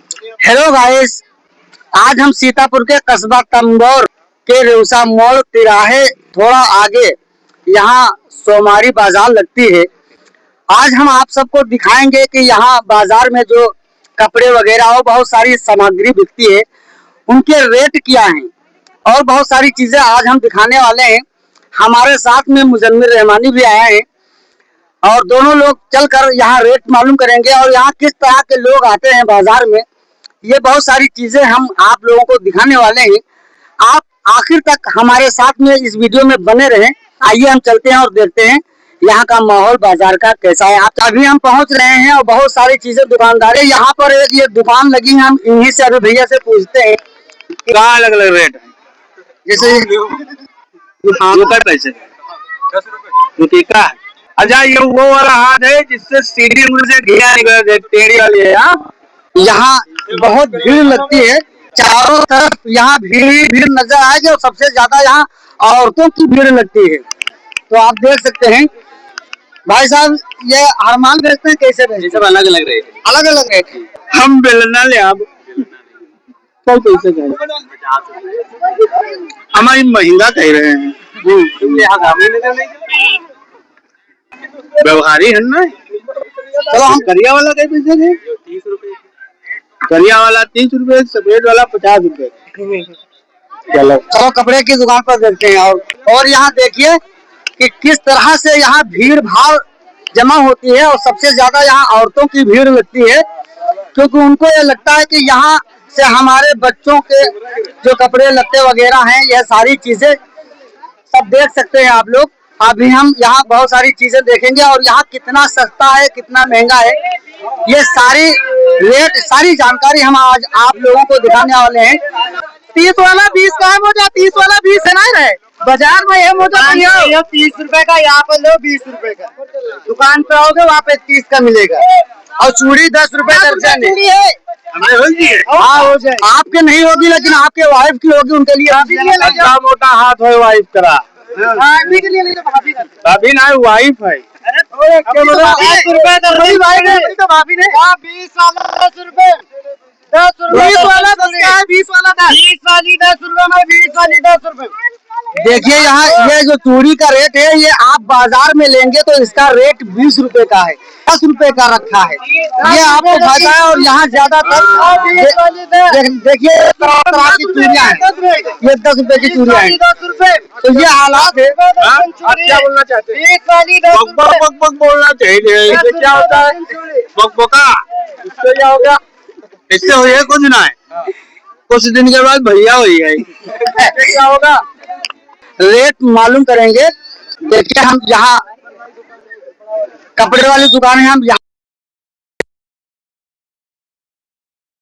Hello guys, आज हम सीतापुर के कस्बा तंबोर के रेउसा मोड़ तिराहे थोड़ा आगे यहाँ सोमारी बाजार लगती है। आज हम आप सबको दिखाएंगे कि यहाँ बाजार में जो कपड़े वगैरह और बहुत सारी सामग्री बिकती है उनके रेट क्या हैं और बहुत सारी चीजें आज हम दिखाने वाले हैं। हमारे साथ में मुजम्मिल रहमानी भी आए हैं और दोनों लोग चलकर यहाँ रेट मालूम करेंगे और यहाँ किस तरह के लोग आते हैं बाजार में। ये बहुत सारी चीजें हम आप लोगों को दिखाने वाले हैं। आप आखिर तक हमारे साथ में इस वीडियो में बने रहें। आइए हम चलते हैं और देखते हैं यहाँ का माहौल बाजार का कैसा है। आप अभी हम पहुँच रहे हैं और बहुत सारी चीजें दुकानदार है यहाँ पर। एक ये दुकान लगी है, हम इन्हीं से अभी भैया से पूछते हैं क्या अलग अलग रेट है। जैसे पैसे 10 रुपए का है। अच्छा, ये वो वाला हाथ है जिससे सीढ़ी से घिया टेढ़ी वाली है। यहाँ बहुत भीड़ लगती है, चारों तरफ यहाँ भीड़ नजर आएगी और सबसे ज्यादा यहाँ औरतों की भीड़ लगती है। तो आप देख सकते हैं भाई साहब, ये हरमान बेचते हैं कैसे बेचते? सब अलग अलग रेट, अलग अलग रेट है। हम बेलना ले आप कैसे हमारी महंगा कह रहे हैं। व्यवहारी है ना। चलो हम करिया वाला कई पैसे थे? 30 रुपए। करिया वाला 30 रुपए, सफेद वाला 50 रुपए। चलो कपड़े की दुकान पर देखते हैं। और यहाँ देखिए कि किस तरह से यहाँ भीड़ भाड़ जमा होती है और सबसे ज्यादा यहाँ औरतों की भीड़ लगती है, क्योंकि उनको ये लगता है कि यहाँ से हमारे बच्चों के जो कपड़े लत्ते वगैरह हैं, यह सारी चीजें सब देख सकते हैं आप लोग। अभी हम यहाँ बहुत सारी चीजें देखेंगे और यहाँ कितना सस्ता है कितना महंगा है, ये सारी रेट सारी जानकारी हम आज आप लोगों को दिखाने वाले हैं। 30 वाला 20 का है मोजा, 30 वाला 20 है ना रे बाजार में। ये मोजा 30 रुपए का, यहाँ पर लो 20 रुपए का। दुकान पे आओगे वहाँ पे 30 का मिलेगा। और चूड़ी 10 रुपए दर्जन है। हाँ हो जाए, आपके नहीं होगी लेकिन आपके वाइफ की होगी, उनके लिए मोटा हाथ है वाइफ करा। भाभी ना वाइफ है। 10 रुपए तो भाभी ने 20 वाला 10 रुपए, 10 रुपए 20 वाला 20 वाला 20 वाली 10 रुपए में 20 वाली 10 रुपए। देखिए यहाँ ये जो चूड़ी का रेट है, ये आप बाजार में लेंगे तो इसका रेट 20 रुपए का है, 10 रुपए का रखा है। ये आपको फायदा है। और यहाँ ज्यादातर देखिए तरह की चूड़ियाँ हैं, ये 10 रुपए की चूड़ियाँ हैं। तो ये हालात है। आप क्या बोलना चाहते हैं? बक बोलना चाहिए। इससे क्या होता है? बका इससे क्या होगा? इससे हो कुछ ना है, कुछ दिन के बाद भैया हो है। क्या होगा? रेट मालूम करेंगे। देखिए हम यहाँ कपड़े वाली दुकान है, हम यहाँ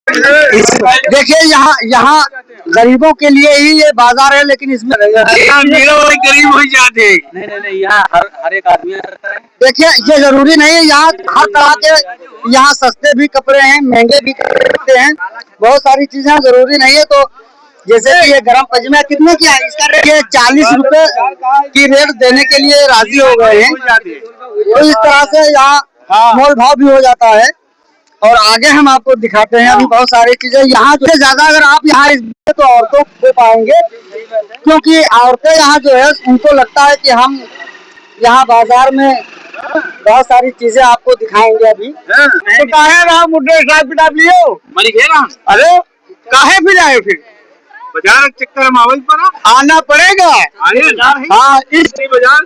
देखिए यहाँ गरीबों के लिए ही ये बाजार है, लेकिन इसमें गरीब हो जाते हैं। नहीं यहाँ हर एक आदमी रहता है। देखिए ये जरूरी नहीं है, यहाँ हर तरह के यहाँ सस्ते भी कपड़े हैं, महंगे भी कपड़े हैं, बहुत सारी चीजें जरूरी नहीं है। तो जैसे कि ये गरम पजमा कितने की है? इसका रेट ये 40 रुपए की रेट देने के लिए राजी हो गए हैं। तो इस तरह से यहाँ मोल भाव भी हो जाता है। और आगे हम आपको दिखाते हैं अभी बहुत सारी चीजें। यहाँ जो ज्यादा अगर आप यहाँ तो औरतों को पाएंगे, क्योंकि औरतें यहाँ जो है उनको लगता है कि हम यहाँ बाजार में बहुत सारी चीजें आपको दिखाएंगे अभी। तो काहे रहा मुद्दे हिसाब किताब लियो मरी घेरा। अरे काहे फिर आए? फिर बाजार चक्कर में आना पड़ेगा। हाँ इस बाजार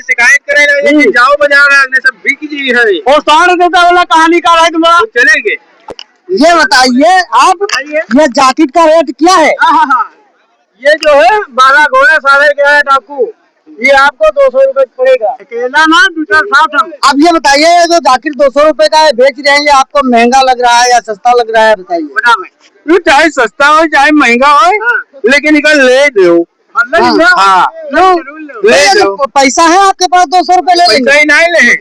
शिकायत करेगा, जाओ बाजार सब बिक जी है। और 100 रुपए वाला कहानी का है तुम्हारा, चलेंगे। ये बताइए आप, ये जैकेट का रेट क्या है? ये जो है 12 घोड़े साढ़े क्या है आपको, ये आपको 200 रुपए पड़ेगा अकेला ना, 260। अब ये बताइए, ये जो जैकेट 200 रुपए का है बेच रहे हैं, ये आपको महंगा लग रहा है या सस्ता लग रहा है? बताइए। चाहे सस्ता हो चाहे महंगा हो, लेकिन इधर ले दो। पैसा है आपके पास? 200 रुपए ले लेंगे। पैसा ही नहीं ले।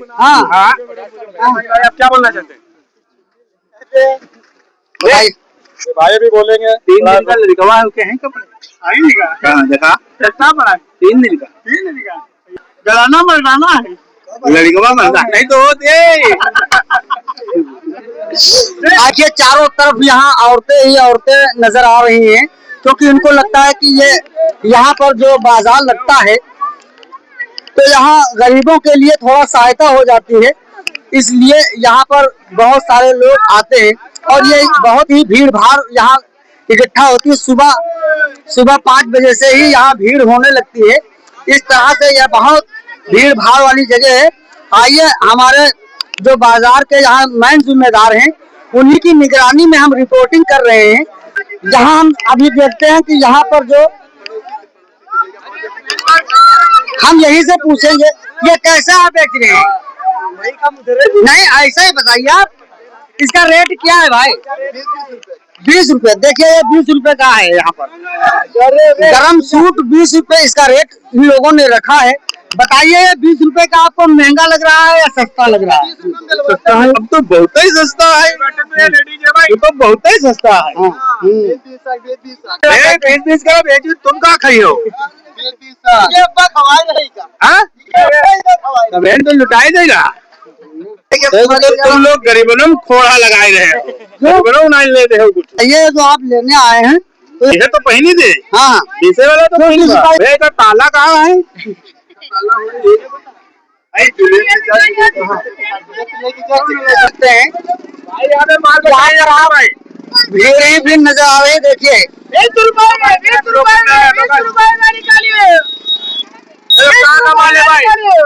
आप क्या बोलना चाहते हैं? भाई भी बोलेंगे। 3 दिन का लड़कवा के हैं कपड़े। देखा सस्ता पड़ा है। 3 दिन का गलाना मर्दाना है, लड़कवा मर्दाना नहीं तो होते। आज ये चारों तरफ यहाँ औरतें ही औरतें नजर आ रही हैं, क्योंकि उनको लगता है कि ये यहाँ पर जो बाजार लगता है तो यहाँ गरीबों के लिए थोड़ा सहायता हो जाती है, इसलिए यहाँ पर बहुत सारे लोग आते हैं और ये बहुत ही भीड़ भाड़ यहाँ इकट्ठा होती है। सुबह 5 बजे से ही यहाँ भीड़ होने लगती है। इस तरह से यह बहुत भीड़ भाड़ वाली जगह है। आइए, हमारे जो बाजार के यहाँ मेन जिम्मेदार हैं उन्हीं की निगरानी में हम रिपोर्टिंग कर रहे हैं। यहाँ हम अभी देखते हैं कि यहाँ पर जो हम यही से पूछेंगे ये कैसे आप बेच रहे हैं? नहीं, ऐसा ही बताइए आप, इसका रेट क्या है भाई? 20 रुपए। देखिए ये 20 रुपए का है। यहाँ पर गरम सूट 20 रुपए इसका रेट इन लोगों ने रखा है। बताइए ये 20 रुपए का आपको महंगा लग रहा है या सस्ता लग रहा है? सस्ता है। अब तो बहुत ही सस्ता है, ये तो बहुत ही सस्ता है। 20 का बेच तुम का खाई हो? तो लुटाई देगा। तुम लोग गरीबों में खोड़ा लगाए रहे नहीं लेते हो कुछ। ये जो आप लेने आए हैं ये तो पहनी दे। हाँ, बीसे वाला तो ताला कहाँ है? भीड़ नजर आ रही है। देखिए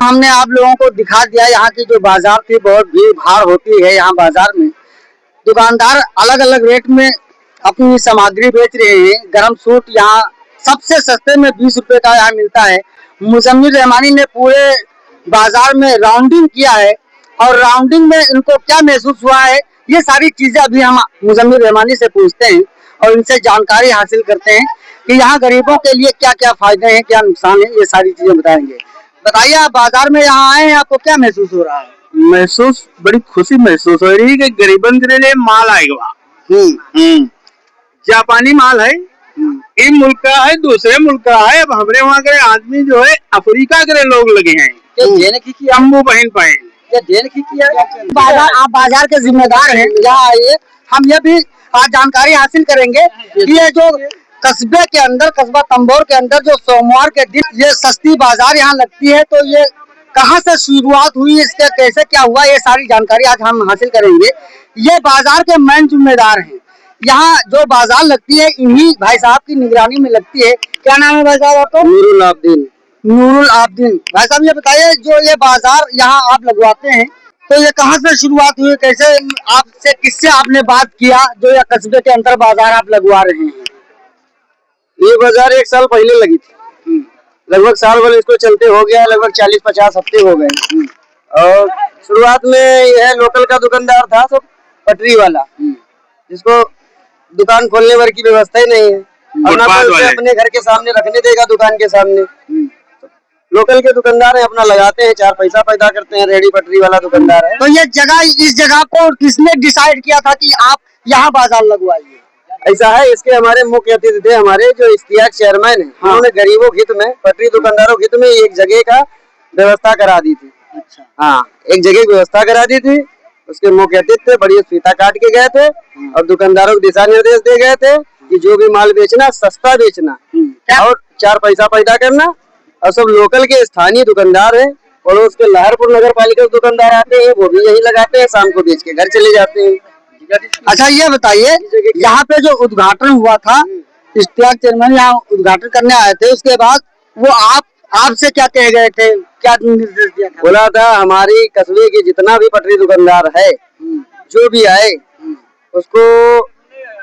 हमने आप लोगों को दिखा दिया यहाँ की जो बाजार थी, बहुत भीड़ भाड़ होती है यहाँ बाजार में। दुकानदार अलग अलग रेट में अपनी सामग्री बेच रहे हैं। गरम सूट यहाँ सबसे सस्ते में 20 रुपए का यहाँ मिलता है। मुजम्मिल रहमानी ने पूरे बाजार में राउंडिंग किया है और राउंडिंग में इनको क्या महसूस हुआ है, ये सारी चीजें अभी हम मुजम्मिल रहमानी से पूछते हैं और इनसे जानकारी हासिल करते हैं कि यहाँ गरीबों के लिए क्या क्या फायदे हैं, क्या नुकसान है, ये सारी चीजें बताएंगे। बताइए, आप बाजार में यहाँ आए हैं, आपको क्या महसूस हो रहा है? महसूस बड़ी खुशी महसूस हो रही है कि गरीबन के लिए माल आएगा। जापानी माल है, ये मुल्क का है, दूसरे मुल्क का है। अब हमारे वहाँ के आदमी जो है अफ्रीका के लोग लगे हैं अम्बू बहन बाजार, आप बाजार के जिम्मेदार हैं, यहाँ आइए। हम ये भी आज जानकारी हासिल करेंगे कि ये जो कस्बे के अंदर, कस्बा तंबोर के अंदर जो सोमवार के दिन ये सस्ती बाजार यहाँ लगती है, तो ये कहाँ से शुरुआत हुई, इसका कैसे क्या हुआ, ये सारी जानकारी आज हम हासिल करेंगे। ये बाजार के मेन जिम्मेदार हैं। यहाँ जो बाजार लगती है इन्हीं भाई साहब की निगरानी में लगती है। क्या नाम है भाई साहब आपका? नूरुल आब्दीन। भाई साहब ये बताइए, जो ये बाजार यहाँ आप लगवाते हैं तो ये कहाँ से शुरुआत हुई, कैसे आपसे किससे आपने बात किया जो ये कस्बे के अंदर बाजार आप लगवा रहे हैं? ये बाजार 1 साल पहले लगी थी। लगभग साल भर इसको चलते हो गया, लगभग 40-50 हफ्ते हो गए। और शुरुआत में यह लोकल का दुकानदार था, सब पटरी वाला, जिसको दुकान खोलने भर की व्यवस्था ही नहीं है और ना तो अपने घर के सामने रखने देगा दुकान के सामने। लोकल के दुकानदार है, अपना लगाते हैं, 4 पैसा पैदा करते हैं। रेडी पटरी वाला दुकानदार है। तो ये जगह, इस जगह को किसने डिसाइड किया था कि आप यहाँ बाजार लगवाइए? ऐसा है, इसके हमारे मुख्य अतिथि थे, हमारे जो इश्तियाक चेयरमैन है। हाँ। उन्होंने गरीबों हित में, पटरी दुकानदारों हित में एक जगह का व्यवस्था करा दी थी। अच्छा। हाँ, एक जगह की व्यवस्था करा दी थी। उसके मुख्य अतिथि थे, बढ़िया फीता काट के गए थे और दुकानदारों को दिशा निर्देश दे गए थे कि जो भी माल बेचना सस्ता बेचना और 4 पैसा पैदा करना। और सब लोकल के स्थानीय दुकानदार हैं और उसके लहरपुर नगर पालिका के दुकानदार आते हैं, वो भी यही लगाते हैं, शाम को बेच के घर चले जाते हैं। अच्छा, ये बताइए, यहाँ पे जो उद्घाटन हुआ था, इश्तियाक चेयरमैन यहाँ उद्घाटन करने आए थे, उसके बाद वो आपसे क्या कह गए थे, क्या निर्देश दिया था? बोला था हमारी कस्बे के जितना भी पटरी दुकानदार है, जो भी आए उसको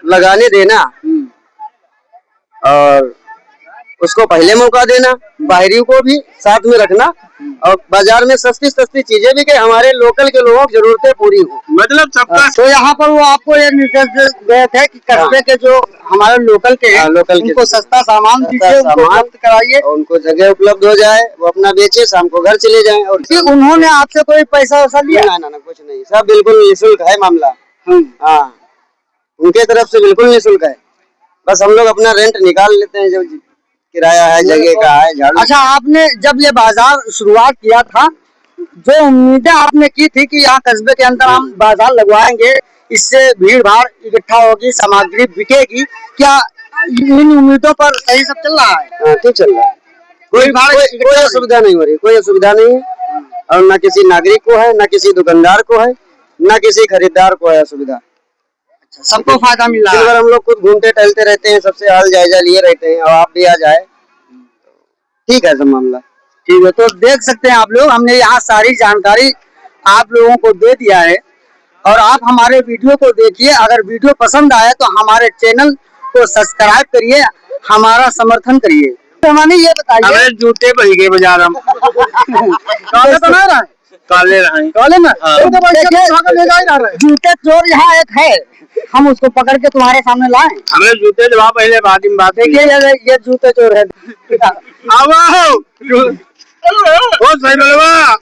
लगाने देना और उसको पहले मौका देना, बाहरी को भी साथ में रखना और बाजार में सस्ती चीजें भी के हमारे लोकल के लोगों की जरूरतें पूरी हो, मतलब सबका। तो यहाँ पर वो आपको ये निर्देश गए थे कि कस्बे के जो हमारे लोकल के हैं, उनको सस्ता सामान दीजिए, उपलब्ध कराइए, उनको जगह उपलब्ध हो जाए, वो अपना बेचे, शाम को घर चले जाएं। और उन्होंने आपसे कोई पैसा वैसा लिया? ना, कुछ नहीं, सब बिल्कुल निःशुल्क है मामला। हाँ, उनके तरफ से बिल्कुल निःशुल्क है। बस हम लोग अपना रेंट निकाल लेते हैं, जो किराया है जगह का है, झाड़ू। अच्छा, आपने जब ये बाजार शुरुआत किया था जो उम्मीदें आपने की थी कि यहाँ कस्बे के अंदर हम बाजार लगवाएंगे, इससे भीड़ भाड़ इकट्ठा होगी, सामग्री बिकेगी, क्या इन उम्मीदों पर सही सब चल रहा है? ठीक चल रहा है, कोई असुविधा नहीं हो रही, कोई असुविधा नहीं है। और न किसी नागरिक को है, न किसी दुकानदार को है, न किसी खरीदार को है असुविधा। सबको फायदा मिल रहा है। हम लोग खुद घूमते टहलते रहते हैं, सबसे हाल जायजा लिए रहते हैं, और आप भी आ जाए, ठीक है सब मामला। ठीक है, तो देख सकते हैं आप लोग, हमने यहाँ सारी जानकारी आप लोगों को दे दिया है, और आप हमारे वीडियो को देखिए। अगर वीडियो पसंद आए तो हमारे चैनल को सब्सक्राइब करिए, हमारा समर्थन करिए। तो हमें ये बताइए, हमें जूते बही गए बाजार हम काले तो नहीं रहे? काले रहे काले में देखिए, जूते चोर यहाँ एक है, हम उसको पकड़ के तुम्हारे सामने लाए। हमें जूते दबा पहले बाद में बात। देखिए ये जूते चोर है। आओ ओ सही बोलवा।